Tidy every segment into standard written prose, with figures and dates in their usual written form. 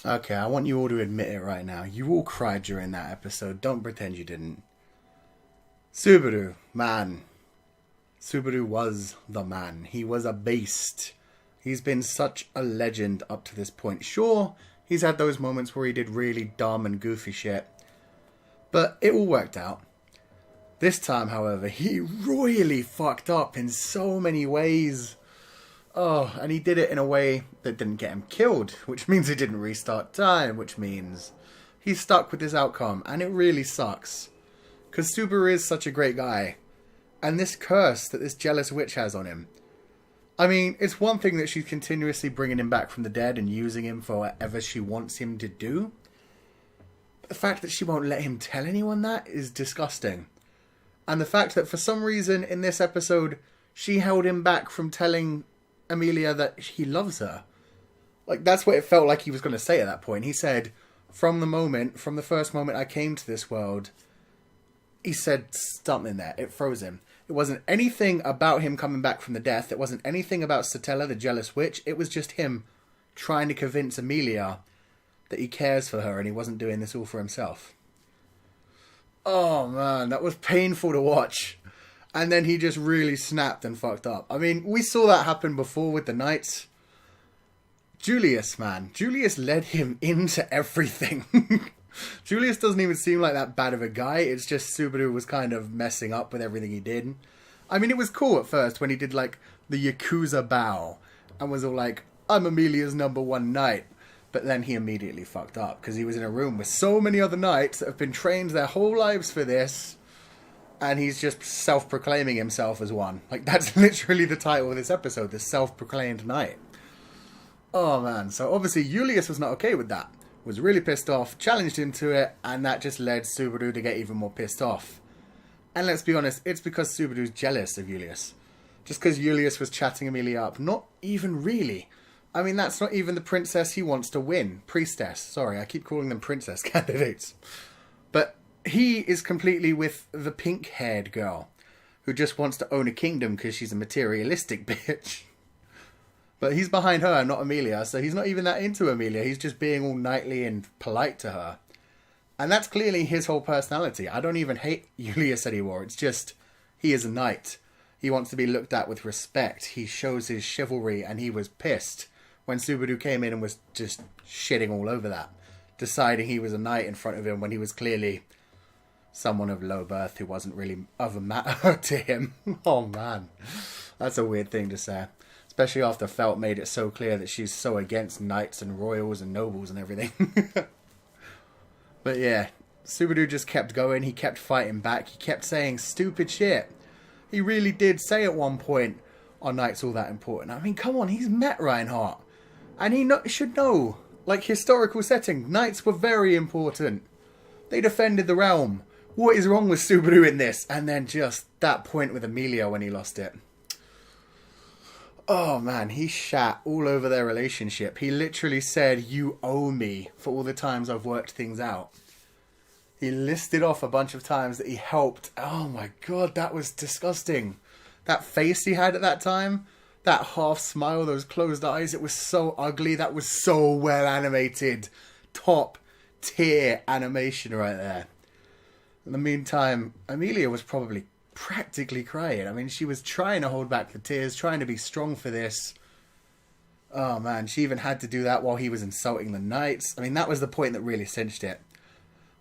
Okay, I want you all to admit it right now. You all cried during that episode. Don't pretend you didn't. Subaru, man. Subaru was the man. He was a beast. He's been such a legend up to this point. Sure, he's had those moments where he did really dumb and goofy shit. But it all worked out. This time, however, he royally fucked up in so many ways. Oh, and he did it in a way that didn't get him killed, which means he didn't restart time, which means he's stuck with this outcome, and it really sucks. Because Subaru is such a great guy. And this curse that this jealous witch has on him. I mean, it's one thing that she's continuously bringing him back from the dead and using him for whatever she wants him to do. But the fact that she won't let him tell anyone that is disgusting. And the fact that for some reason in this episode, she held him back from telling Emilia that he loves her. Like, that's what it felt like he was going to say at that point. He said, from the first moment I came to this world, he said something there. It froze him. It wasn't anything about him coming back from the death. It wasn't anything about Satella, the jealous witch. It was just him trying to convince Emilia that he cares for her and he wasn't doing this all for himself. Oh man, that was painful to watch. And then he just really snapped and fucked up. I mean, we saw that happen before with the Knights. Julius, man. Julius led him into everything. Julius doesn't even seem like that bad of a guy. It's just Subaru was kind of messing up with everything he did. I mean, it was cool at first when he did like the Yakuza bow and was all like, I'm Emilia's #1 knight. But then he immediately fucked up because he was in a room with so many other knights that have been trained their whole lives for this. And he's just self-proclaiming himself as one. Like, that's literally the title of this episode, the self-proclaimed knight. Oh man, so obviously Julius was not okay with that. Was really pissed off, challenged him to it, and that just led Subaru to get even more pissed off. And let's be honest, it's because Subaru's jealous of Julius. Just because Julius was chatting Emilia up. Not even really. I mean, that's not even the princess he wants to win. Priestess. Sorry, I keep calling them princess candidates. But he is completely with the pink-haired girl, who just wants to own a kingdom because she's a materialistic bitch. But he's behind her, not Emilia, so he's not even that into Emilia. He's just being all knightly and polite to her. And that's clearly his whole personality. I don't even hate Julius anymore. It's just, he is a knight. He wants to be looked at with respect. He shows his chivalry, and he was pissed when Subaru came in and was just shitting all over that. Deciding he was a knight in front of him when he was clearly someone of low birth who wasn't really of a matter to him. Oh man, that's a weird thing to say. Especially after Felt made it so clear that she's so against knights and royals and nobles and everything. But yeah, Subaru just kept going. He kept fighting back. He kept saying stupid shit. He really did say at one point, are knights all that important? I mean, come on, he's met Reinhardt. And he should know. Like, historical setting, knights were very important. They defended the realm. What is wrong with Subaru in this? And then just that point with Emilia when he lost it. Oh man, he shat all over their relationship. He literally said, you owe me for all the times I've worked things out. He listed off a bunch of times that he helped. Oh my god, that was disgusting. That face he had at that time, that half smile, those closed eyes, it was so ugly. That was so well animated. Top tier animation right there. In the meantime, Emilia was probably practically crying. I mean, she was trying to hold back the tears, trying to be strong for this. Oh man, she even had to do that while he was insulting the knights. I mean, that was the point that really cinched it.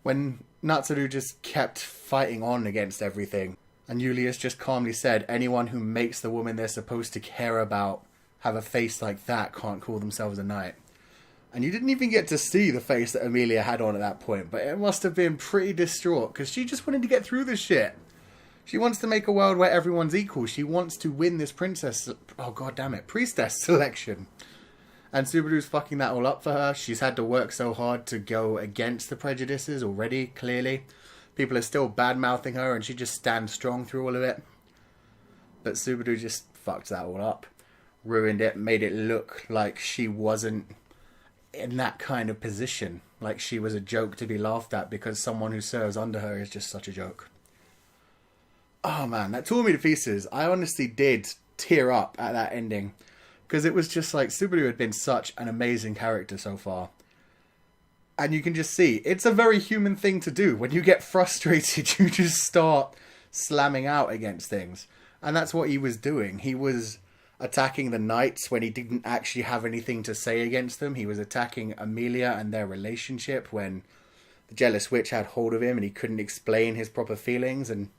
When Natsuru just kept fighting on against everything, and Julius just calmly said, anyone who makes the woman they're supposed to care about have a face like that can't call themselves a knight. And you didn't even get to see the face that Emilia had on at that point, but it must have been pretty distraught, because she just wanted to get through this shit. She wants to make a world where everyone's equal. She wants to win this priestess selection. And Subaru's fucking that all up for her. She's had to work so hard to go against the prejudices already, clearly. People are still bad-mouthing her, and she just stands strong through all of it. But Subaru just fucked that all up. Ruined it, made it look like she wasn't in that kind of position. Like she was a joke to be laughed at because someone who serves under her is just such a joke. Oh man, that tore me to pieces. I honestly did tear up at that ending. Because it was just like, Subaru had been such an amazing character so far. And you can just see, it's a very human thing to do. When you get frustrated, you just start slamming out against things. And that's what he was doing. He was attacking the knights when he didn't actually have anything to say against them. He was attacking Emilia and their relationship when the jealous witch had hold of him and he couldn't explain his proper feelings. And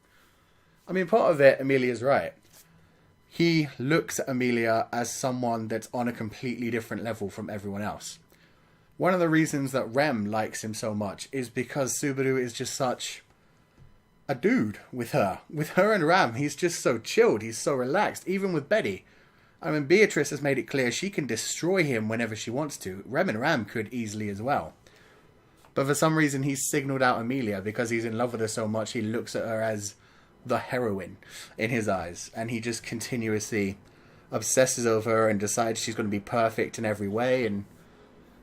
I mean, part of it, Emilia's right. He looks at Emilia as someone that's on a completely different level from everyone else. One of the reasons that Rem likes him so much is because Subaru is just such a dude with her. With her and Ram, he's just so chilled. He's so relaxed. Even with Betty. I mean, Beatrice has made it clear she can destroy him whenever she wants to. Rem and Ram could easily as well. But for some reason, he's signaled out Emilia because he's in love with her so much. He looks at her as the heroine in his eyes. And he just continuously obsesses over her and decides she's going to be perfect in every way. And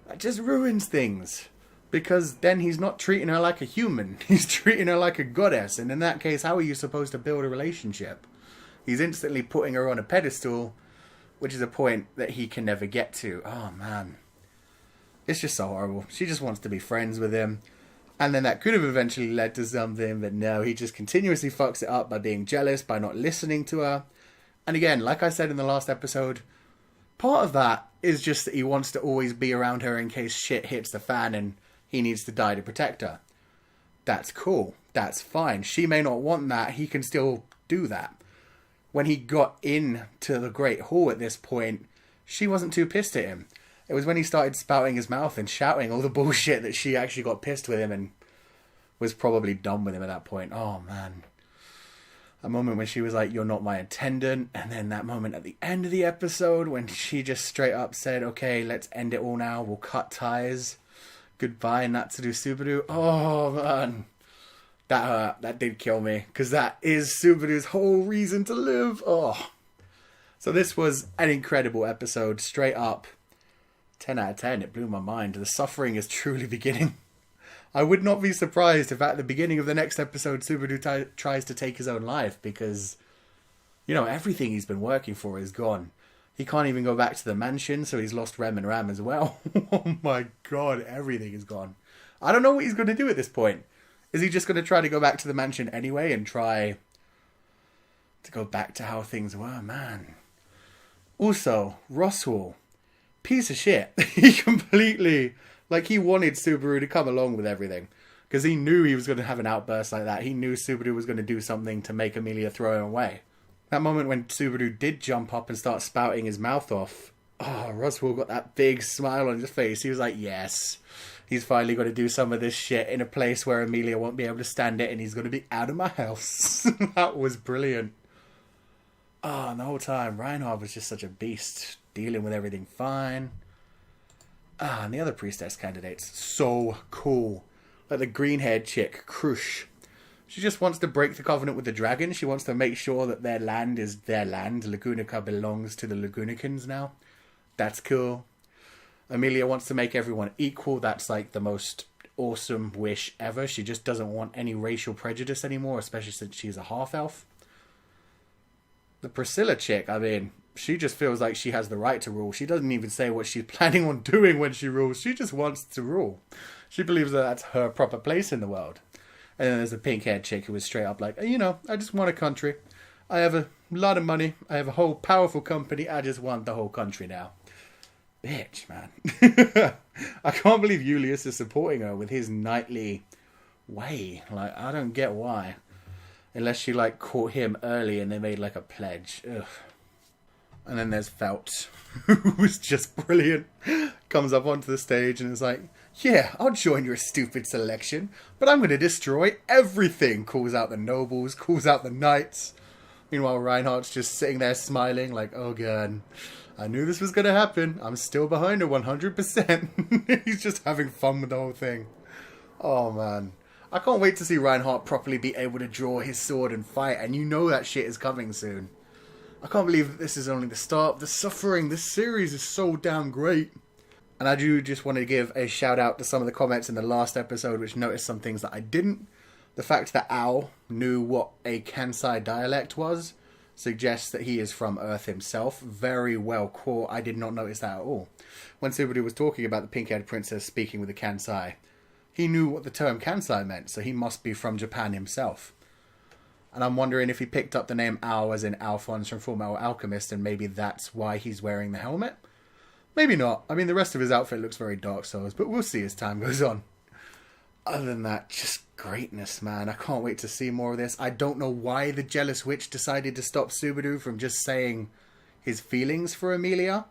that just ruins things. Because then he's not treating her like a human. He's treating her like a goddess. And in that case, how are you supposed to build a relationship? He's instantly putting her on a pedestal, which is a point that he can never get to. Oh, man. It's just so horrible. She just wants to be friends with him. And then that could have eventually led to something. But no, he just continuously fucks it up by being jealous, by not listening to her. And again, like I said in the last episode, part of that is just that he wants to always be around her in case shit hits the fan and he needs to die to protect her. That's cool. That's fine. She may not want that. He can still do that. When he got into the Great Hall at this point, she wasn't too pissed at him. It was when he started spouting his mouth and shouting all the bullshit that she actually got pissed with him and was probably done with him at that point. Oh, man. A moment when she was like, "You're not my attendant." And then that moment at the end of the episode when she just straight up said, "Okay, let's end it all now. We'll cut ties. Goodbye, Natsuru Subaru." Oh, man. That hurt. That did kill me. Because that is Subaru's whole reason to live. Oh. So this was an incredible episode. Straight up. 10 out of 10. It blew my mind. The suffering is truly beginning. I would not be surprised if at the beginning of the next episode Subaru tries to take his own life. Because, you know, everything he's been working for is gone. He can't even go back to the mansion, so he's lost Rem and Ram as well. Oh my god, everything is gone. I don't know what he's going to do at this point. Is he just going to try to go back to the mansion anyway and try to go back to how things were? Man. Also, Roswaal. Piece of shit. He completely... Like, he wanted Subaru to come along with everything. Because he knew he was going to have an outburst like that. He knew Subaru was going to do something to make Emilia throw him away. That moment when Subaru did jump up and start spouting his mouth off. Oh, Roswaal got that big smile on his face. He was like, yes. He's finally got to do some of this shit in a place where Emilia won't be able to stand it and he's going to be out of my house. That was brilliant. Oh, and the whole time, Reinhard was just such a beast. Dealing with everything fine. Ah, and the other priestess candidates. So cool. Like the green-haired chick, Krush. She just wants to break the covenant with the dragon. She wants to make sure that their land is their land. Lagunica belongs to the Lagunicans now. That's cool. Emilia wants to make everyone equal. That's like the most awesome wish ever. She just doesn't want any racial prejudice anymore, especially since she's a half-elf. The Priscilla chick, I mean, she just feels like she has the right to rule. She doesn't even say what she's planning on doing when she rules. She just wants to rule. She believes that that's her proper place in the world. And then there's a pink-haired chick who is straight up like, you know, I just want a country. I have a lot of money. I have a whole powerful company. I just want the whole country now. Bitch, man. I can't believe Julius is supporting her with his knightly way. Like, I don't get why. Unless she, like, caught him early and they made, like, a pledge. Ugh. And then there's Felt, who was just brilliant. Comes up onto the stage and is like, yeah, I'll join your stupid selection, but I'm going to destroy everything. Calls out the nobles, calls out the knights. Meanwhile, Reinhardt's just sitting there smiling like, oh god, I knew this was going to happen. I'm still behind her 100%. He's just having fun with the whole thing. Oh man. I can't wait to see Reinhardt properly be able to draw his sword and fight, and you know that shit is coming soon. I can't believe that this is only the start. The suffering, this series is so damn great. And I do just want to give a shout out to some of the comments in the last episode which noticed some things that I didn't. The fact that Al knew what a Kansai dialect was suggests that he is from Earth himself. Very well caught. I did not notice that at all. When Subaru was talking about the pink-haired princess speaking with the Kansai, he knew what the term Kansai meant, so he must be from Japan himself. And I'm wondering if he picked up the name Ao as in Alphonse from Fullmetal Alchemist, and maybe that's why he's wearing the helmet? Maybe not. I mean, the rest of his outfit looks very Dark Souls, but we'll see as time goes on. Other than that, just greatness, man. I can't wait to see more of this. I don't know why the Jealous Witch decided to stop Subaru from just saying his feelings for Emilia.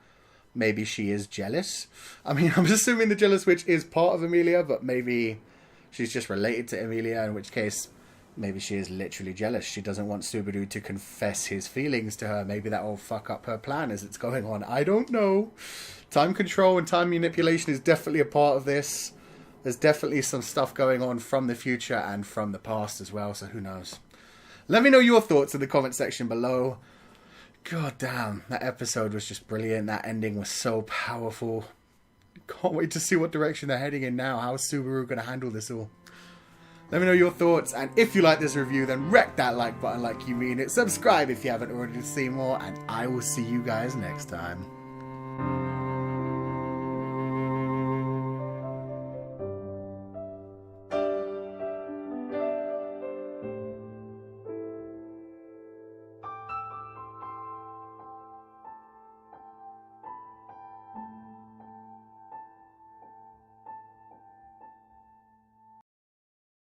Maybe she is jealous. I mean, I'm assuming the Jealous Witch is part of Emilia, but maybe she's just related to Emilia, in which case maybe she is literally jealous. She doesn't want Subaru to confess his feelings to her. Maybe that will fuck up her plan as it's going on. I don't know. Time control and time manipulation is definitely a part of this. There's definitely some stuff going on from the future and from the past as well, so who knows. Let me know your thoughts in the comment section below. God damn, that episode was just brilliant. That ending was so powerful. Can't wait to see what direction they're heading in now. How is Subaru going to handle this all? Let me know your thoughts, and if you like this review, then wreck that like button like you mean it. Subscribe if you haven't already to see more, and I will see you guys next time.